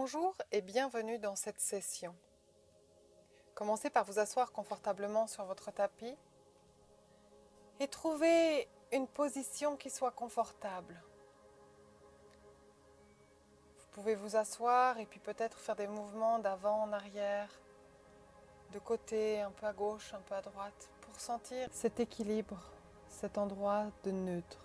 Bonjour et bienvenue dans cette session. Commencez par vous asseoir confortablement sur votre tapis et trouvez une position qui soit confortable. Vous pouvez vous asseoir et puis peut-être faire des mouvements d'avant en arrière, de côté, un peu à gauche, un peu à droite, pour sentir cet équilibre, cet endroit de neutre.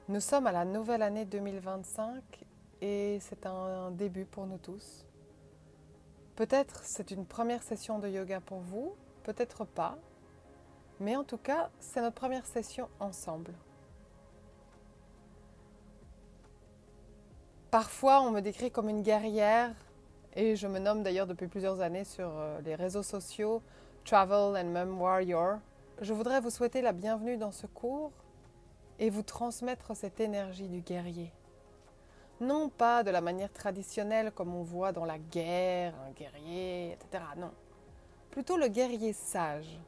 Nous sommes à la nouvelle année 2025 et c'est un début pour nous tous. Peut-être c'est une première session de yoga pour vous, peut-être pas, mais en tout cas, c'est notre première session ensemble. Parfois, on me décrit comme une guerrière, et je me nomme d'ailleurs depuis plusieurs années sur les réseaux sociaux Travel and Mum Warrior. Je voudrais vous souhaiter la bienvenue dans ce cours et vous transmettre cette énergie du guerrier. Non pas de la manière traditionnelle comme on voit dans la guerre, un guerrier, etc. Non. Plutôt le guerrier sage,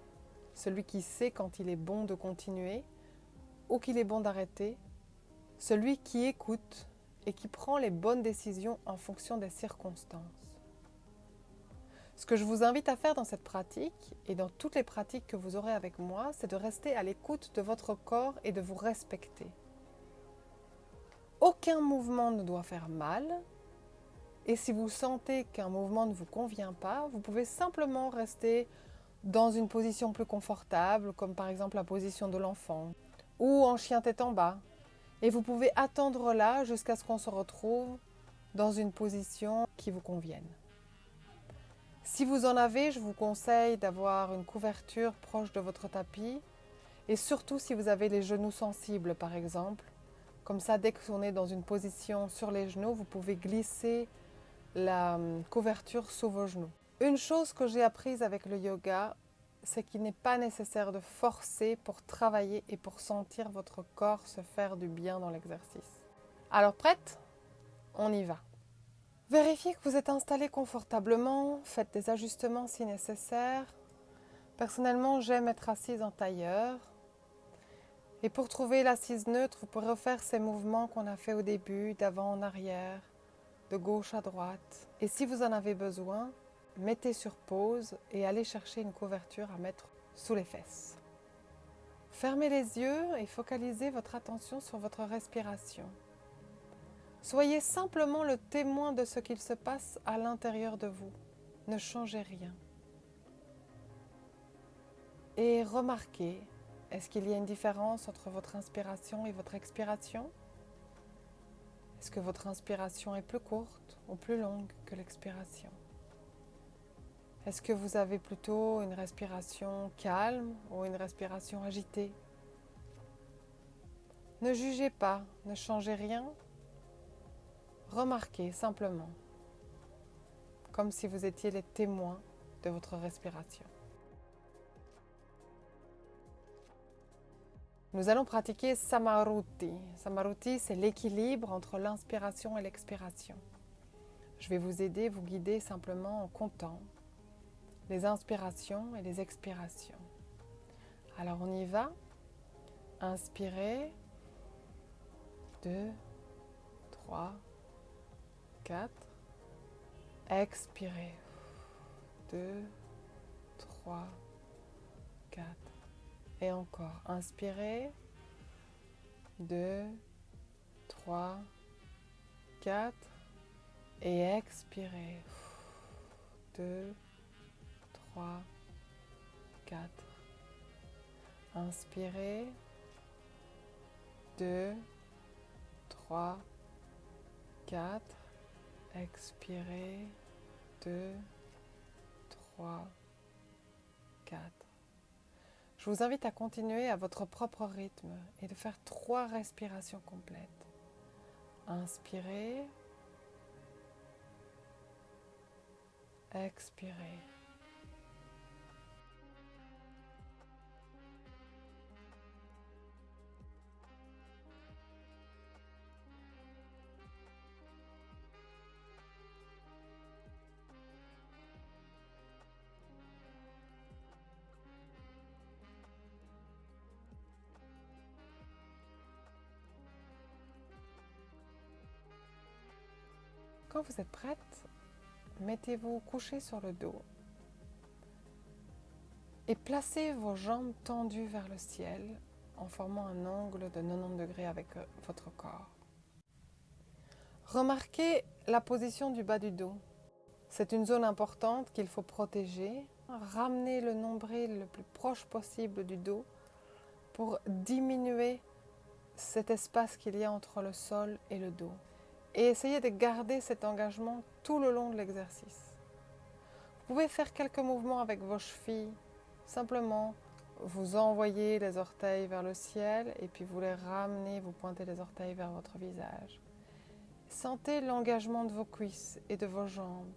celui qui sait quand il est bon de continuer ou qu'il est bon d'arrêter, celui qui écoute et qui prend les bonnes décisions en fonction des circonstances. Ce que je vous invite à faire dans cette pratique et dans toutes les pratiques que vous aurez avec moi, c'est de rester à l'écoute de votre corps et de vous respecter. Aucun mouvement ne doit faire mal. Et si vous sentez qu'un mouvement ne vous convient pas, vous pouvez simplement rester dans une position plus confortable, comme par exemple la position de l'enfant, ou en chien tête en bas. Et vous pouvez attendre là jusqu'à ce qu'on se retrouve dans une position qui vous convienne. Si vous en avez, je vous conseille d'avoir une couverture proche de votre tapis, et surtout si vous avez les genoux sensibles par exemple. Comme ça, dès qu'on est dans une position sur les genoux, vous pouvez glisser la couverture sous vos genoux. Une chose que j'ai apprise avec le yoga, c'est qu'il n'est pas nécessaire de forcer pour travailler et pour sentir votre corps se faire du bien dans l'exercice. Alors prête ? On y va. Vérifiez que vous êtes installé confortablement, faites des ajustements si nécessaire. Personnellement, j'aime être assise en tailleur. Et pour trouver l'assise neutre, vous pourrez refaire ces mouvements qu'on a fait au début, d'avant en arrière, de gauche à droite. Et si vous en avez besoin, mettez sur pause et allez chercher une couverture à mettre sous les fesses. Fermez les yeux et focalisez votre attention sur votre respiration. Soyez simplement le témoin de ce qu'il se passe à l'intérieur de vous. Ne changez rien. Et remarquez, est-ce qu'il y a une différence entre votre inspiration et votre expiration ? Est-ce que votre inspiration est plus courte ou plus longue que l'expiration ? Est-ce que vous avez plutôt une respiration calme ou une respiration agitée ? Ne jugez pas, ne changez rien. Remarquez simplement, comme si vous étiez les témoins de votre respiration. Nous allons pratiquer Samaruti. Samaruti, c'est l'équilibre entre l'inspiration et l'expiration. Je vais vous aider, vous guider simplement en comptant les inspirations et les expirations. Alors on y va. Inspirez. 2, 3, 4. Expirez. 2, 3, 4. Et encore. Inspirez. 2, 3, 4. Et expirez. 2, 3, 4. Inspirez. 2, 3, 4. Expirez. 2, 3, 4. Je vous invite à continuer à votre propre rythme et de faire 3 respirations complètes. Inspirez. Expirez. Quand vous êtes prête, mettez-vous couché sur le dos et placez vos jambes tendues vers le ciel en formant un angle de 90 degrés avec votre corps. Remarquez la position du bas du dos. C'est une zone importante qu'il faut protéger. Ramenez le nombril le plus proche possible du dos pour diminuer cet espace qu'il y a entre le sol et le dos. Et essayez de garder cet engagement tout le long de l'exercice. Vous pouvez faire quelques mouvements avec vos chevilles. Simplement, vous envoyez les orteils vers le ciel et puis vous les ramenez, vous pointez les orteils vers votre visage. Sentez l'engagement de vos cuisses et de vos jambes.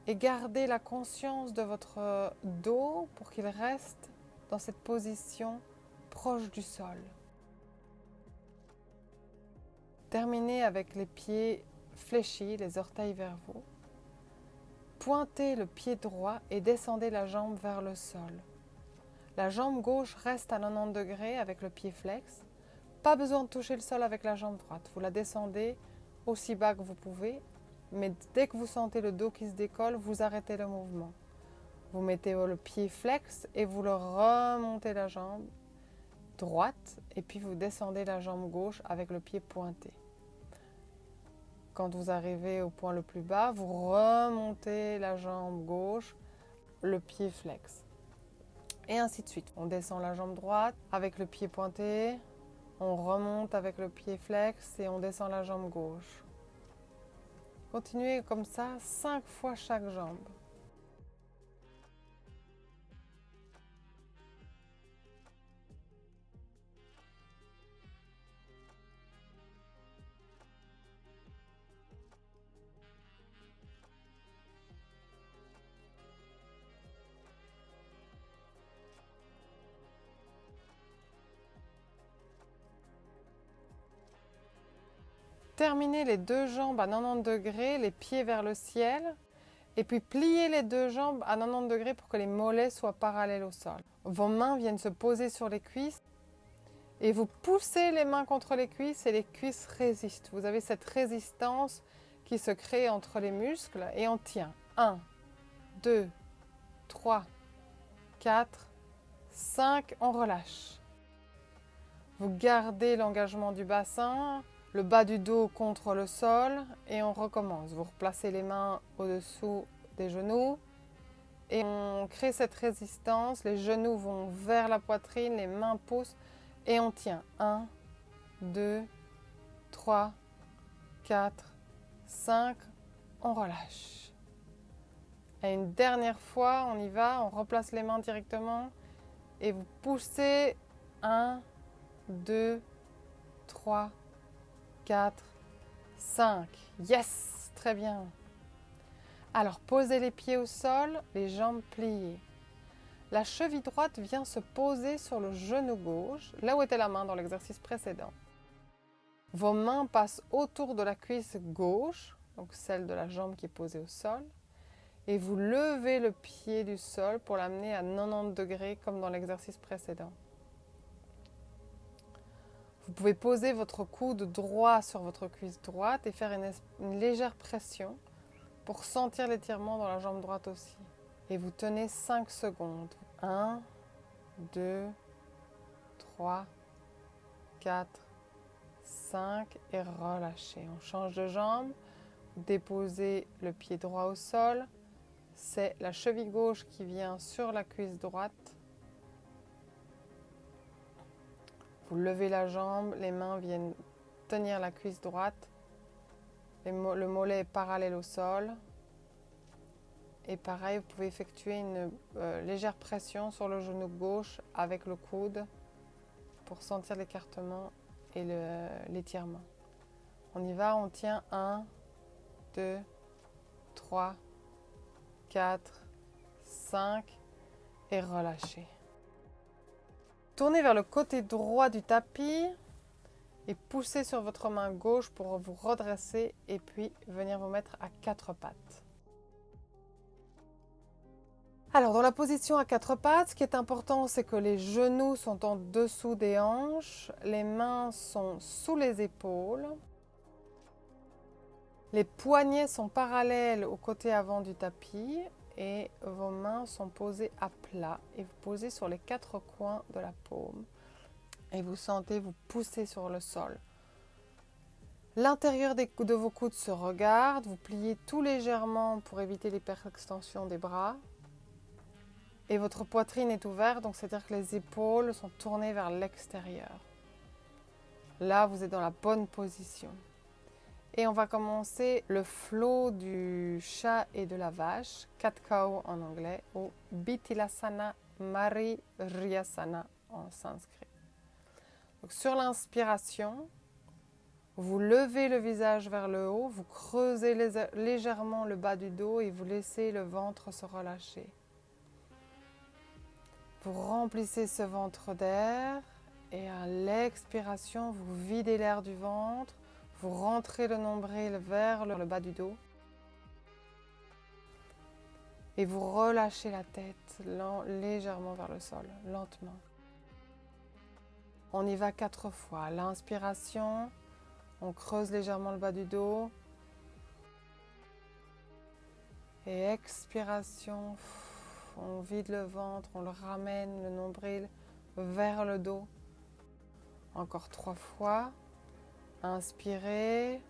Et gardez la conscience de votre dos pour qu'il reste dans cette position proche du sol. Terminez avec les pieds fléchis, les orteils vers vous. Pointez le pied droit et descendez la jambe vers le sol. La jambe gauche reste à 90 degrés avec le pied flex. Pas besoin de toucher le sol avec la jambe droite. Vous la descendez aussi bas que vous pouvez, mais dès que vous sentez le dos qui se décolle, vous arrêtez le mouvement. Vous mettez le pied flex et vous le remontez la jambe droite et puis vous descendez la jambe gauche avec le pied pointé. Quand vous arrivez au point le plus bas, vous remontez la jambe gauche, le pied flex. Et ainsi de suite. On descend la jambe droite avec le pied pointé, on remonte avec le pied flex et on descend la jambe gauche. Continuez comme ça 5 fois chaque jambe. Terminez les deux jambes à 90 degrés, les pieds vers le ciel. Et puis pliez les deux jambes à 90 degrés pour que les mollets soient parallèles au sol. Vos mains viennent se poser sur les cuisses. Et vous poussez les mains contre les cuisses et les cuisses résistent. Vous avez cette résistance qui se crée entre les muscles et on tient. 1, 2, 3, 4, 5, on relâche. Vous gardez l'engagement du bassin, le bas du dos contre le sol et on recommence. Vous replacez les mains au-dessous des genoux et on crée cette résistance. Les genoux vont vers la poitrine, les mains poussent et on tient. 1, 2, 3, 4, 5, on relâche. Et une dernière fois, on y va, on replace les mains directement et vous poussez. 1, 2, 3, 4, 5. Yes, très bien. Alors, posez les pieds au sol, les jambes pliées. La cheville droite vient se poser sur le genou gauche, là où était la main dans l'exercice précédent. Vos mains passent autour de la cuisse gauche, donc celle de la jambe qui est posée au sol, et vous levez le pied du sol pour l'amener à 90 degrés comme dans l'exercice précédent. Vous pouvez poser votre coude droit sur votre cuisse droite et faire une légère pression pour sentir l'étirement dans la jambe droite aussi. Et vous tenez 5 secondes. 1, 2, 3, 4, 5 et relâchez. On change de jambe. Déposez le pied droit au sol. C'est la cheville gauche qui vient sur la cuisse droite. Vous levez la jambe, les mains viennent tenir la cuisse droite. Le mollet est parallèle au sol. Et pareil, vous pouvez effectuer une légère pression sur le genou gauche avec le coude pour sentir l'écartement et l'étirement. On y va, on tient 1, 2, 3, 4, 5 et relâchez. Tournez vers le côté droit du tapis et poussez sur votre main gauche pour vous redresser et puis venir vous mettre à 4 pattes. Alors, dans la position à 4 pattes, ce qui est important, c'est que les genoux sont en dessous des hanches, les mains sont sous les épaules. Les poignets sont parallèles au côté avant du tapis et vos mains sont posées à plat et vous posez sur les 4 coins de la paume et vous sentez vous pousser sur le sol. L'intérieur de vos coudes se regarde, vous pliez tout légèrement pour éviter l'hyperextension des bras et votre poitrine est ouverte, donc c'est-à-dire que les épaules sont tournées vers l'extérieur. Là, vous êtes dans la bonne position. Et on va commencer le flow du chat et de la vache, cat cow en anglais, ou Bittilasana Mariryasana en sanskrit. Donc sur l'inspiration, vous levez le visage vers le haut, vous creusez légèrement le bas du dos et vous laissez le ventre se relâcher. Vous remplissez ce ventre d'air et à l'expiration, vous videz l'air du ventre. Vous rentrez le nombril vers le bas du dos et vous relâchez la tête légèrement vers le sol, lentement. On y va 4 fois. L'inspiration, on creuse légèrement le bas du dos. Et expiration, on vide le ventre, on le ramène, le nombril vers le dos. Encore 3 fois. Inspirez.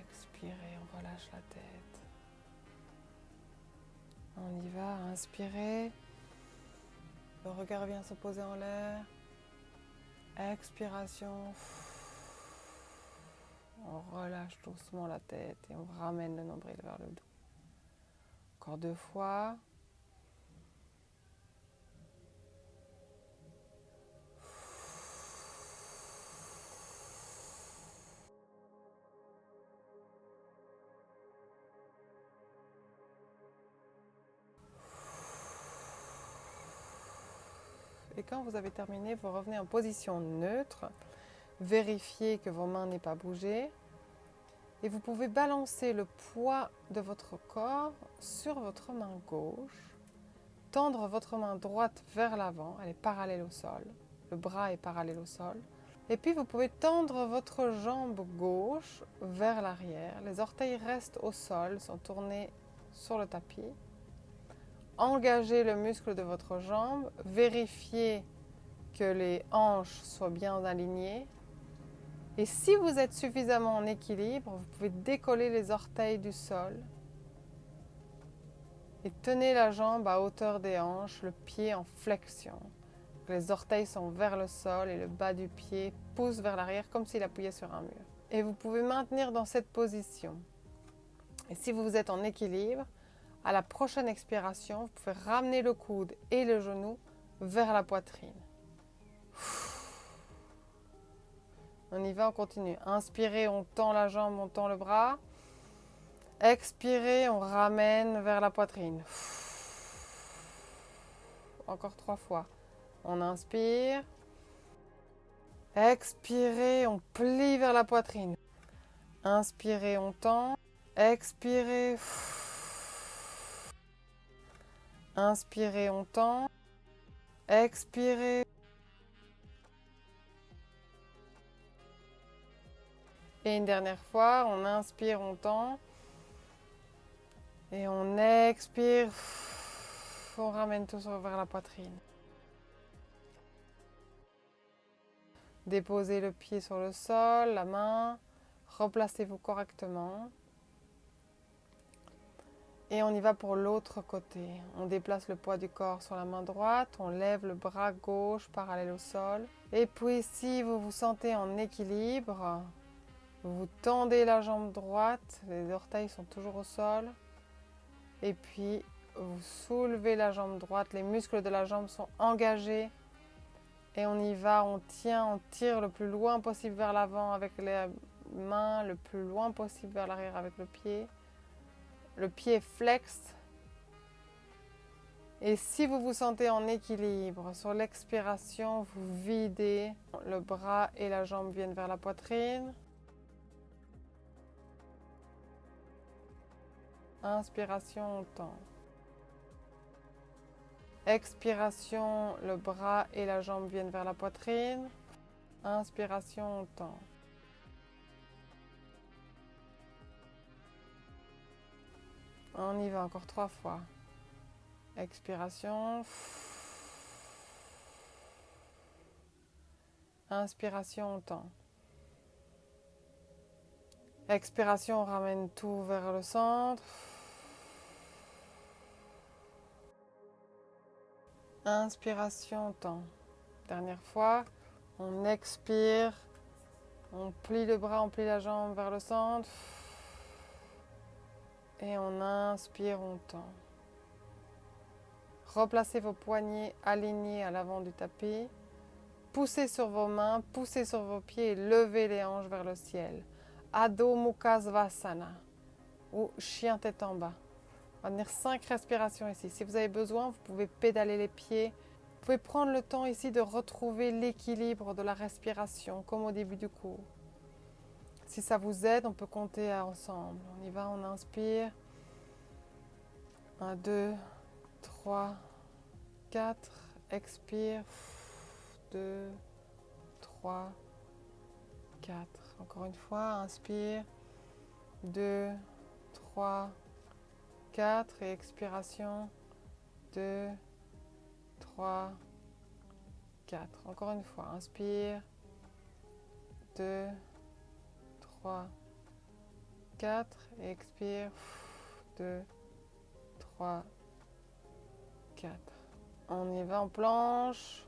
Expirez, on relâche la tête. On y va, inspirez. Le regard vient se poser en l'air. Expiration. On relâche doucement la tête et on ramène le nombril vers le dos. Encore 2 fois. Et quand vous avez terminé, vous revenez en position neutre. Vérifiez que vos mains n'aient pas bougé. Et vous pouvez balancer le poids de votre corps sur votre main gauche. Tendre votre main droite vers l'avant, elle est parallèle au sol. Le bras est parallèle au sol. Et puis vous pouvez tendre votre jambe gauche vers l'arrière. Les orteils restent au sol, sont tournés sur le tapis. Engagez le muscle de votre jambe. Vérifiez que les hanches soient bien alignées. Et si vous êtes suffisamment en équilibre, vous pouvez décoller les orteils du sol. Et tenez la jambe à hauteur des hanches, le pied en flexion. Les orteils sont vers le sol et le bas du pied pousse vers l'arrière comme s'il appuyait sur un mur. Et vous pouvez maintenir dans cette position. Et si vous êtes en équilibre, à la prochaine expiration, vous pouvez ramener le coude et le genou vers la poitrine. On y va, on continue. Inspirez, on tend la jambe, on tend le bras. Expirez, on ramène vers la poitrine. Encore 3 fois. On inspire. Expirez, on plie vers la poitrine. Inspirez, on tend. Expirez. Inspirez, on tend. Expirez. Et une dernière fois, on inspire, on tend. Et on expire. On ramène tout vers la poitrine. Déposez le pied sur le sol, la main. Replacez-vous correctement. Et on y va pour l'autre côté. On déplace le poids du corps sur la main droite. On lève le bras gauche parallèle au sol. Et puis si vous vous sentez en équilibre, vous tendez la jambe droite. Les orteils sont toujours au sol. Et puis vous soulevez la jambe droite. Les muscles de la jambe sont engagés. Et on y va, on tient, on tire le plus loin possible vers l'avant avec les mains, le plus loin possible vers l'arrière avec le pied. Le pied flex. Et si vous vous sentez en équilibre, sur l'expiration, vous videz. Le bras et la jambe viennent vers la poitrine. Inspiration, on tend. Expiration, le bras et la jambe viennent vers la poitrine. Inspiration, on tend. On y va encore 3 fois. Expiration. Inspiration, on tend. Expiration, on ramène tout vers le centre. Inspiration, on tend. Dernière fois, on expire, on plie le bras, on plie la jambe vers le centre. Et on inspire, on tend. Replacez vos poignets alignés à l'avant du tapis. Poussez sur vos mains, poussez sur vos pieds et levez les hanches vers le ciel. Adho Mukha Svasana ou chien tête en bas. On va tenir 5 respirations ici. Si vous avez besoin, vous pouvez pédaler les pieds. Vous pouvez prendre le temps ici de retrouver l'équilibre de la respiration, comme au début du cours. Si ça vous aide, on peut compter ensemble. On y va, on inspire. 1, 2, 3, 4. Expire. 2, 3, 4. Encore une fois, inspire. 2, 3, 4. Et expiration. 2, 3, 4. Encore une fois, inspire. 2, 3, 4. Et expire. 2, 3, 4. On y va en planche.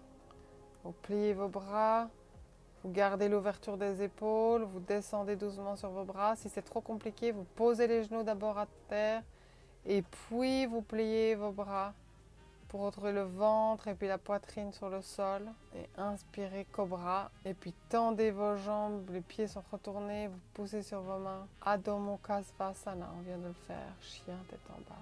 Vous pliez vos bras, vous gardez l'ouverture des épaules, vous descendez doucement sur vos bras. Si c'est trop compliqué, vous posez les genoux d'abord à terre et puis vous pliez vos bras pour retrouver le ventre et puis la poitrine sur le sol. Et inspirez cobra et puis tendez vos jambes, les pieds sont retournés, vous poussez sur vos mains. Adho Mukha Svasana, on vient de le faire, chien tête en bas.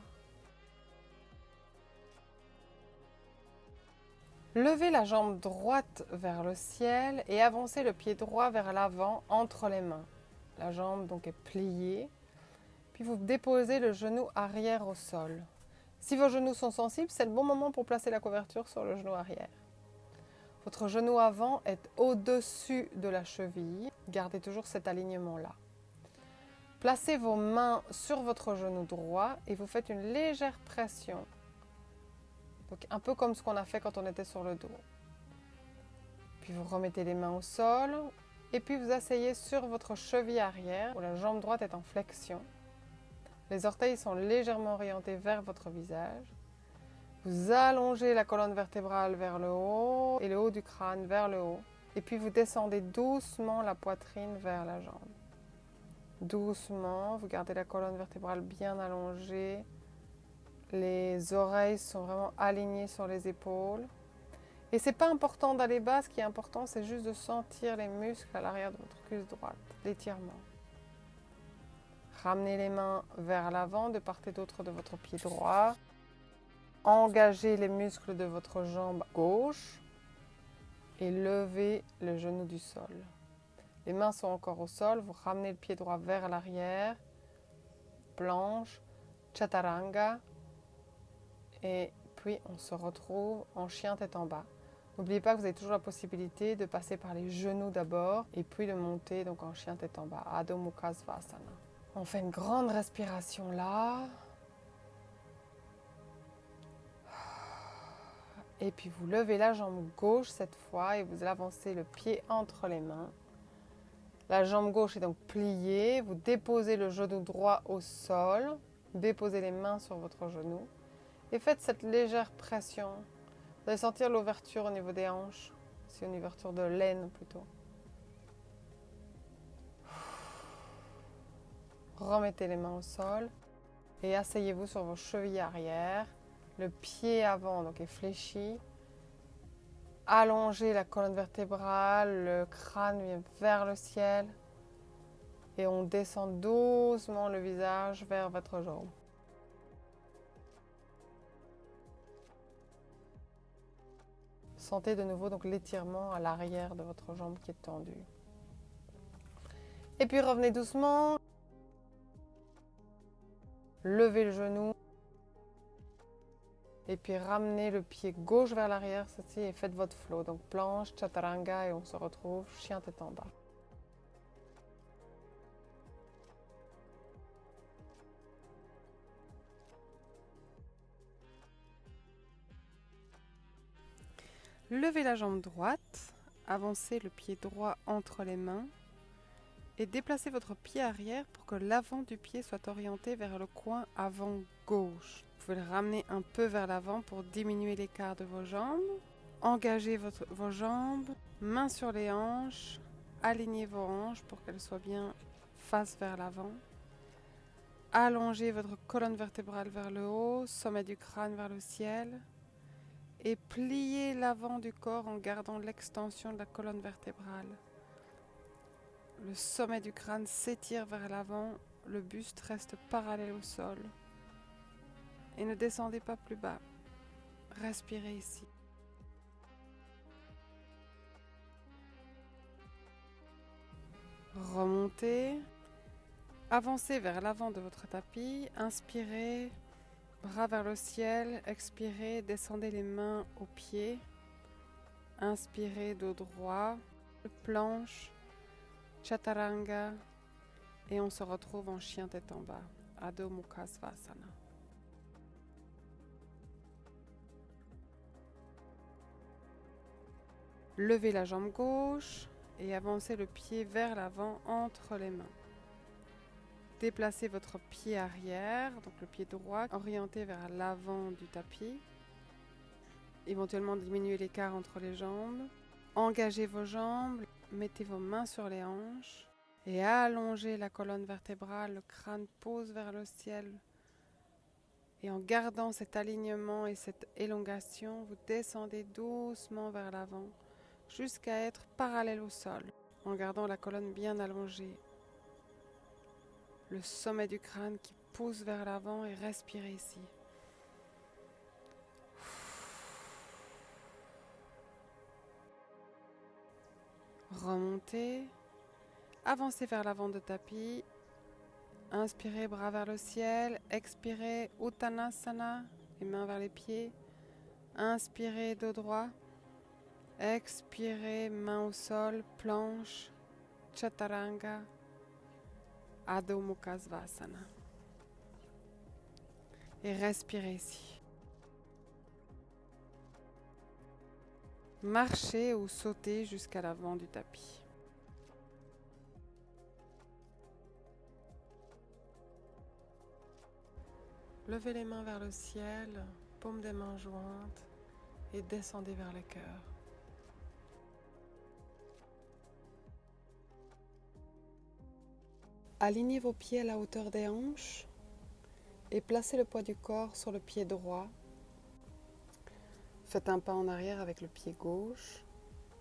Levez la jambe droite vers le ciel et avancez le pied droit vers l'avant entre les mains. La jambe donc est pliée. Puis vous déposez le genou arrière au sol. Si vos genoux sont sensibles, c'est le bon moment pour placer la couverture sur le genou arrière. Votre genou avant est au-dessus de la cheville. Gardez toujours cet alignement-là. Placez vos mains sur votre genou droit et vous faites une légère pression. Donc un peu comme ce qu'on a fait quand on était sur le dos. Puis vous remettez les mains au sol et puis vous asseyez sur votre cheville arrière où la jambe droite est en flexion. Les orteils sont légèrement orientés vers votre visage. Vous allongez la colonne vertébrale vers le haut et le haut du crâne vers le haut. Et puis vous descendez doucement la poitrine vers la jambe. Doucement, vous gardez la colonne vertébrale bien allongée. Les oreilles sont vraiment alignées sur les épaules. Et c'est pas important d'aller bas, ce qui est important, c'est juste de sentir les muscles à l'arrière de votre cuisse droite, l'étirement. Ramenez les mains vers l'avant, de part et d'autre de votre pied droit. Engagez les muscles de votre jambe gauche et levez le genou du sol. Les mains sont encore au sol, vous ramenez le pied droit vers l'arrière. Planche, chaturanga. Et puis on se retrouve en chien tête en bas. N'oubliez pas que vous avez toujours la possibilité de passer par les genoux d'abord et puis de monter donc en chien tête en bas, Adho Mukha Svasana. On fait une grande respiration là. Et puis vous levez la jambe gauche cette fois et vous avancez le pied entre les mains. La jambe gauche est donc pliée, vous déposez le genou droit au sol, déposez les mains sur votre genou. Et faites cette légère pression. Vous allez sentir l'ouverture au niveau des hanches. C'est une ouverture de l'aine plutôt. Remettez les mains au sol et asseyez-vous sur vos chevilles arrière. Le pied avant donc est fléchi. Allongez la colonne vertébrale, le crâne vient vers le ciel. Et on descend doucement le visage vers votre jambe. Sentez de nouveau donc l'étirement à l'arrière de votre jambe qui est tendue. Et puis revenez doucement. Levez le genou. Et puis ramenez le pied gauche vers l'arrière, ceci, et faites votre flow. Donc planche, chaturanga, et on se retrouve chien tête en bas. Levez la jambe droite, avancez le pied droit entre les mains et déplacez votre pied arrière pour que l'avant du pied soit orienté vers le coin avant gauche. Vous pouvez le ramener un peu vers l'avant pour diminuer l'écart de vos jambes. Engagez vos jambes, mains sur les hanches, alignez vos hanches pour qu'elles soient bien face vers l'avant. Allongez votre colonne vertébrale vers le haut, sommet du crâne vers le ciel. Et pliez l'avant du corps en gardant l'extension de la colonne vertébrale. Le sommet du crâne s'étire vers l'avant, le buste reste parallèle au sol. Et ne descendez pas plus bas. Respirez ici. Remontez. Avancez vers l'avant de votre tapis. Inspirez. Bras vers le ciel, expirez, descendez les mains aux pieds. Inspirez, dos droit, planche, chaturanga. Et on se retrouve en chien tête en bas, Adho Mukha Svasana. Levez la jambe gauche et avancez le pied vers l'avant entre les mains. Déplacez votre pied arrière, donc le pied droit, orienté vers l'avant du tapis. Éventuellement diminuez l'écart entre les jambes. Engagez vos jambes, mettez vos mains sur les hanches et allongez la colonne vertébrale, le crâne pose vers le ciel. Et en gardant cet alignement et cette élongation, vous descendez doucement vers l'avant jusqu'à être parallèle au sol, en gardant la colonne bien allongée. Le sommet du crâne qui pousse vers l'avant et respirez ici. Remontez, avancez vers l'avant de tapis, inspirez bras vers le ciel, expirez Uttanasana, les mains vers les pieds, inspirez dos droit, expirez main au sol, planche, chaturanga, Adho Mukha Svasana. Et respirez ici. Marchez ou sautez jusqu'à l'avant du tapis. Levez les mains vers le ciel, paume des mains jointes et descendez vers le cœur. Alignez vos pieds à la hauteur des hanches et placez le poids du corps sur le pied droit. Faites un pas en arrière avec le pied gauche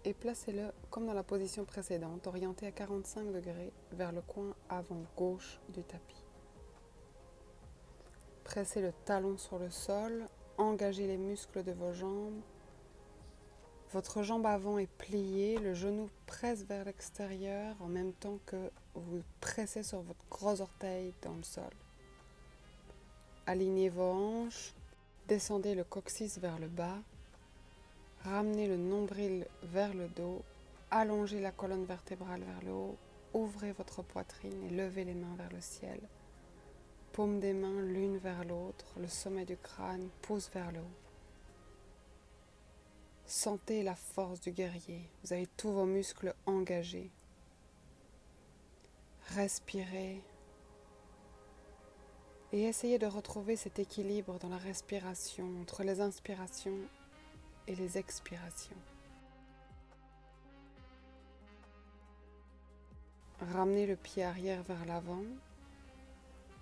et placez-le comme dans la position précédente, orienté à 45 degrés vers le coin avant gauche du tapis. Pressez le talon sur le sol, engagez les muscles de vos jambes. Votre jambe avant est pliée, le genou presse vers l'extérieur en même temps que vous pressez sur votre gros orteil dans le sol. Alignez vos hanches, descendez le coccyx vers le bas, ramenez le nombril vers le dos, allongez la colonne vertébrale vers le haut, ouvrez votre poitrine et levez les mains vers le ciel. Paumes des mains l'une vers l'autre, le sommet du crâne pousse vers le haut. Sentez la force du guerrier, vous avez tous vos muscles engagés. Respirez et essayez de retrouver cet équilibre dans la respiration entre les inspirations et les expirations. Ramenez le pied arrière vers l'avant.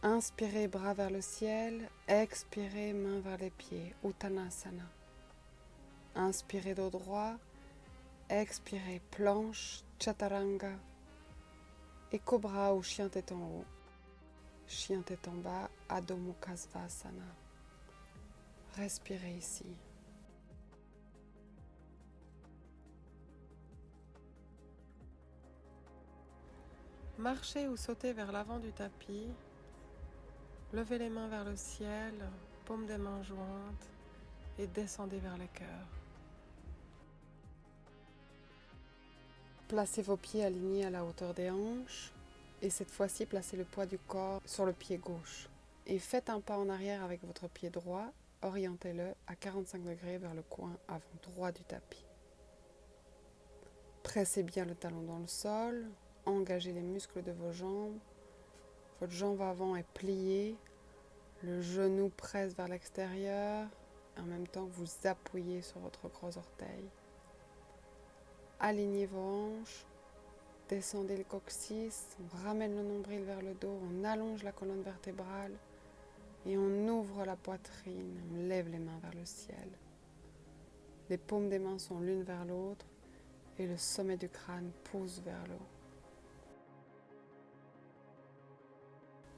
Inspirez bras vers le ciel, expirez mains vers les pieds, Uttanasana. Inspirez dos droit, expirez planche, chaturanga et cobra ou chien tête en haut. Chien tête en bas, Adho Mukha Svasana. Respirez ici. Marchez ou sautez vers l'avant du tapis. Levez les mains vers le ciel, paumes des mains jointes et descendez vers le cœur. Placez vos pieds alignés à la hauteur des hanches et cette fois-ci placez le poids du corps sur le pied gauche. Et faites un pas en arrière avec votre pied droit, orientez-le à 45 degrés vers le coin avant droit du tapis. Pressez bien le talon dans le sol, engagez les muscles de vos jambes, votre jambe avant est pliée, le genou presse vers l'extérieur, en même temps que vous appuyez sur votre gros orteil. Alignez vos hanches, descendez le coccyx, on ramène le nombril vers le dos, on allonge la colonne vertébrale et on ouvre la poitrine, on lève les mains vers le ciel. Les paumes des mains sont l'une vers l'autre et le sommet du crâne pousse vers le haut.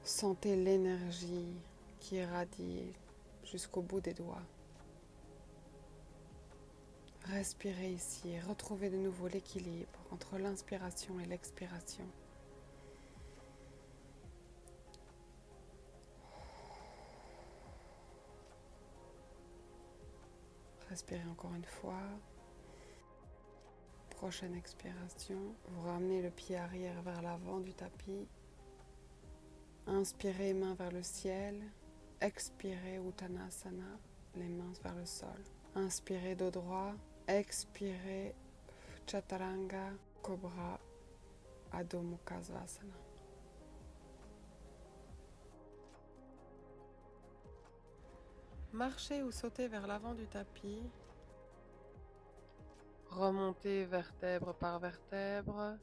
Sentez l'énergie qui irradie jusqu'au bout des doigts. Respirez ici et retrouvez de nouveau l'équilibre entre l'inspiration et l'expiration. Respirez encore une fois. Prochaine expiration, vous ramenez le pied arrière vers l'avant du tapis. Inspirez, mains vers le ciel. Expirez, Uttanasana, les mains vers le sol. Inspirez, dos droit. Expirez, Chaturanga, Cobra, Adho Mukha Svanasana. Marchez ou sautez vers l'avant du tapis. Remontez vertèbre par vertèbre.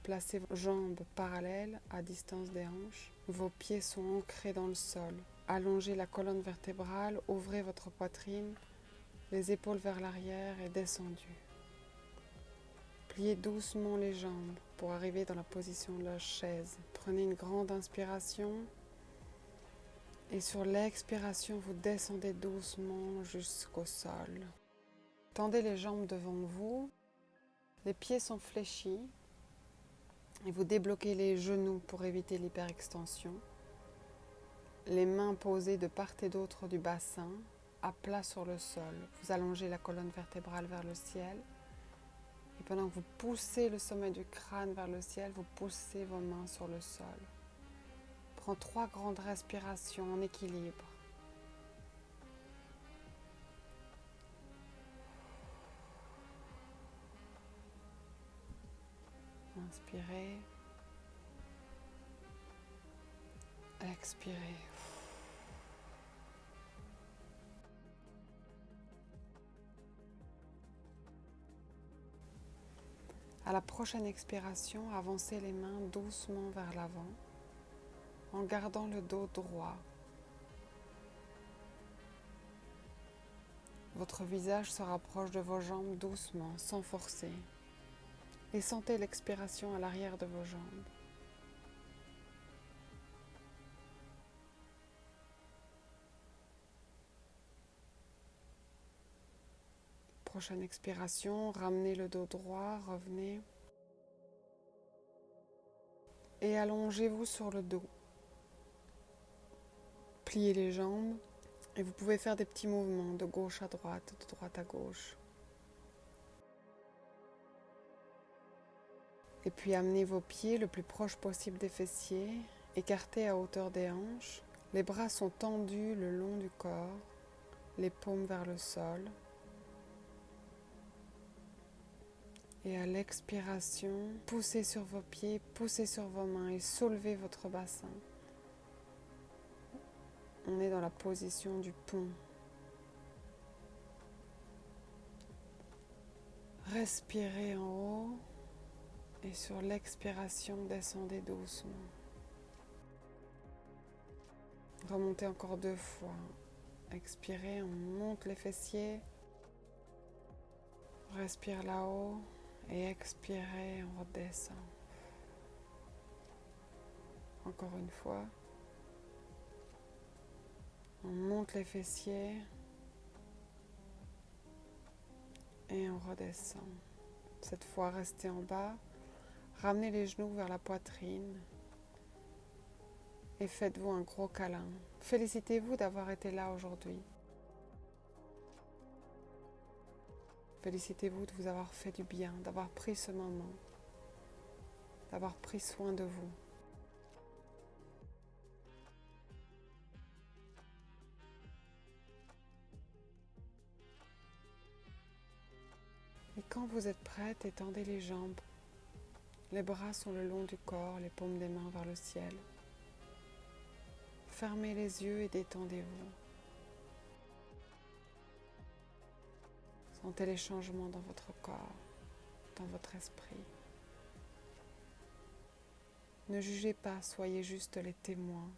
Placez vos jambes parallèles à distance des hanches. Vos pieds sont ancrés dans le sol. Allongez la colonne vertébrale, ouvrez votre poitrine, les épaules vers l'arrière et descendue. Pliez doucement les jambes pour arriver dans la position de la chaise. Prenez une grande inspiration et sur l'expiration, vous descendez doucement jusqu'au sol. Tendez les jambes devant vous, les pieds sont fléchis et vous débloquez les genoux pour éviter l'hyperextension. Les mains posées de part et d'autre du bassin, à plat sur le sol. Vous allongez la colonne vertébrale vers le ciel. Et pendant que vous poussez le sommet du crâne vers le ciel, vous poussez vos mains sur le sol. Prends 3 grandes respirations en équilibre. Inspirez. Expirez. À la prochaine expiration, avancez les mains doucement vers l'avant en gardant le dos droit. Votre visage se rapproche de vos jambes doucement, sans forcer. Et sentez l'expiration à l'arrière de vos jambes. Prochaine expiration, ramenez le dos droit, revenez. Et allongez-vous sur le dos. Pliez les jambes et vous pouvez faire des petits mouvements de gauche à droite, de droite à gauche. Et puis amenez vos pieds le plus proche possible des fessiers, écartés à hauteur des hanches. Les bras sont tendus le long du corps, les paumes vers le sol. Et à l'expiration, poussez sur vos pieds, poussez sur vos mains et soulevez votre bassin. On est dans la position du pont. Respirez en haut et sur l'expiration, descendez doucement. Remontez encore 2 fois. Expirez, on monte les fessiers. Respire là-haut et expirez, on redescend. Encore une fois. On monte les fessiers et on redescend. Cette fois, restez en bas. Ramenez les genoux vers la poitrine. et faites-vous un gros câlin. Félicitez-vous d'avoir été là aujourd'hui. Félicitez-vous de vous avoir fait du bien, d'avoir pris ce moment, d'avoir pris soin de vous. Et quand vous êtes prête, étendez les jambes. Les bras sont le long du corps, les paumes des mains vers le ciel. Fermez les yeux et détendez-vous. Sentez les changements dans votre corps, dans votre esprit. Ne jugez pas, soyez juste les témoins.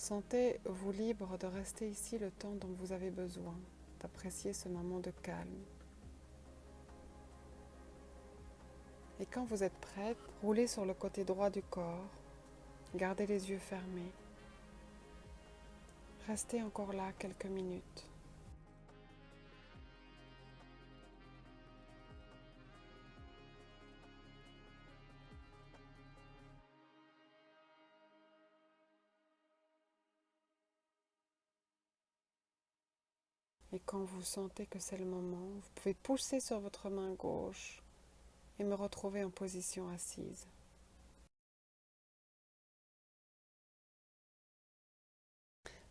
Sentez-vous libre de rester ici le temps dont vous avez besoin, d'apprécier ce moment de calme. Et quand vous êtes prête, roulez sur le côté droit du corps, gardez les yeux fermés. Restez encore là quelques minutes. Et quand vous sentez que c'est le moment, vous pouvez pousser sur votre main gauche et me retrouver en position assise.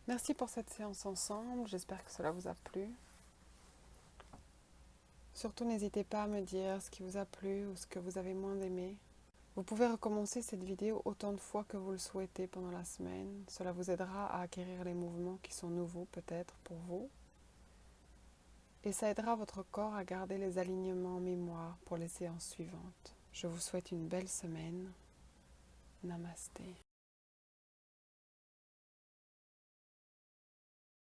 Merci pour cette séance ensemble, j'espère que cela vous a plu. Surtout n'hésitez pas à me dire ce qui vous a plu ou ce que vous avez moins aimé. Vous pouvez recommencer cette vidéo autant de fois que vous le souhaitez pendant la semaine. Cela vous aidera à acquérir les mouvements qui sont nouveaux peut-être pour vous. Et ça aidera votre corps à garder les alignements en mémoire pour les séances suivantes. Je vous souhaite une belle semaine. Namasté.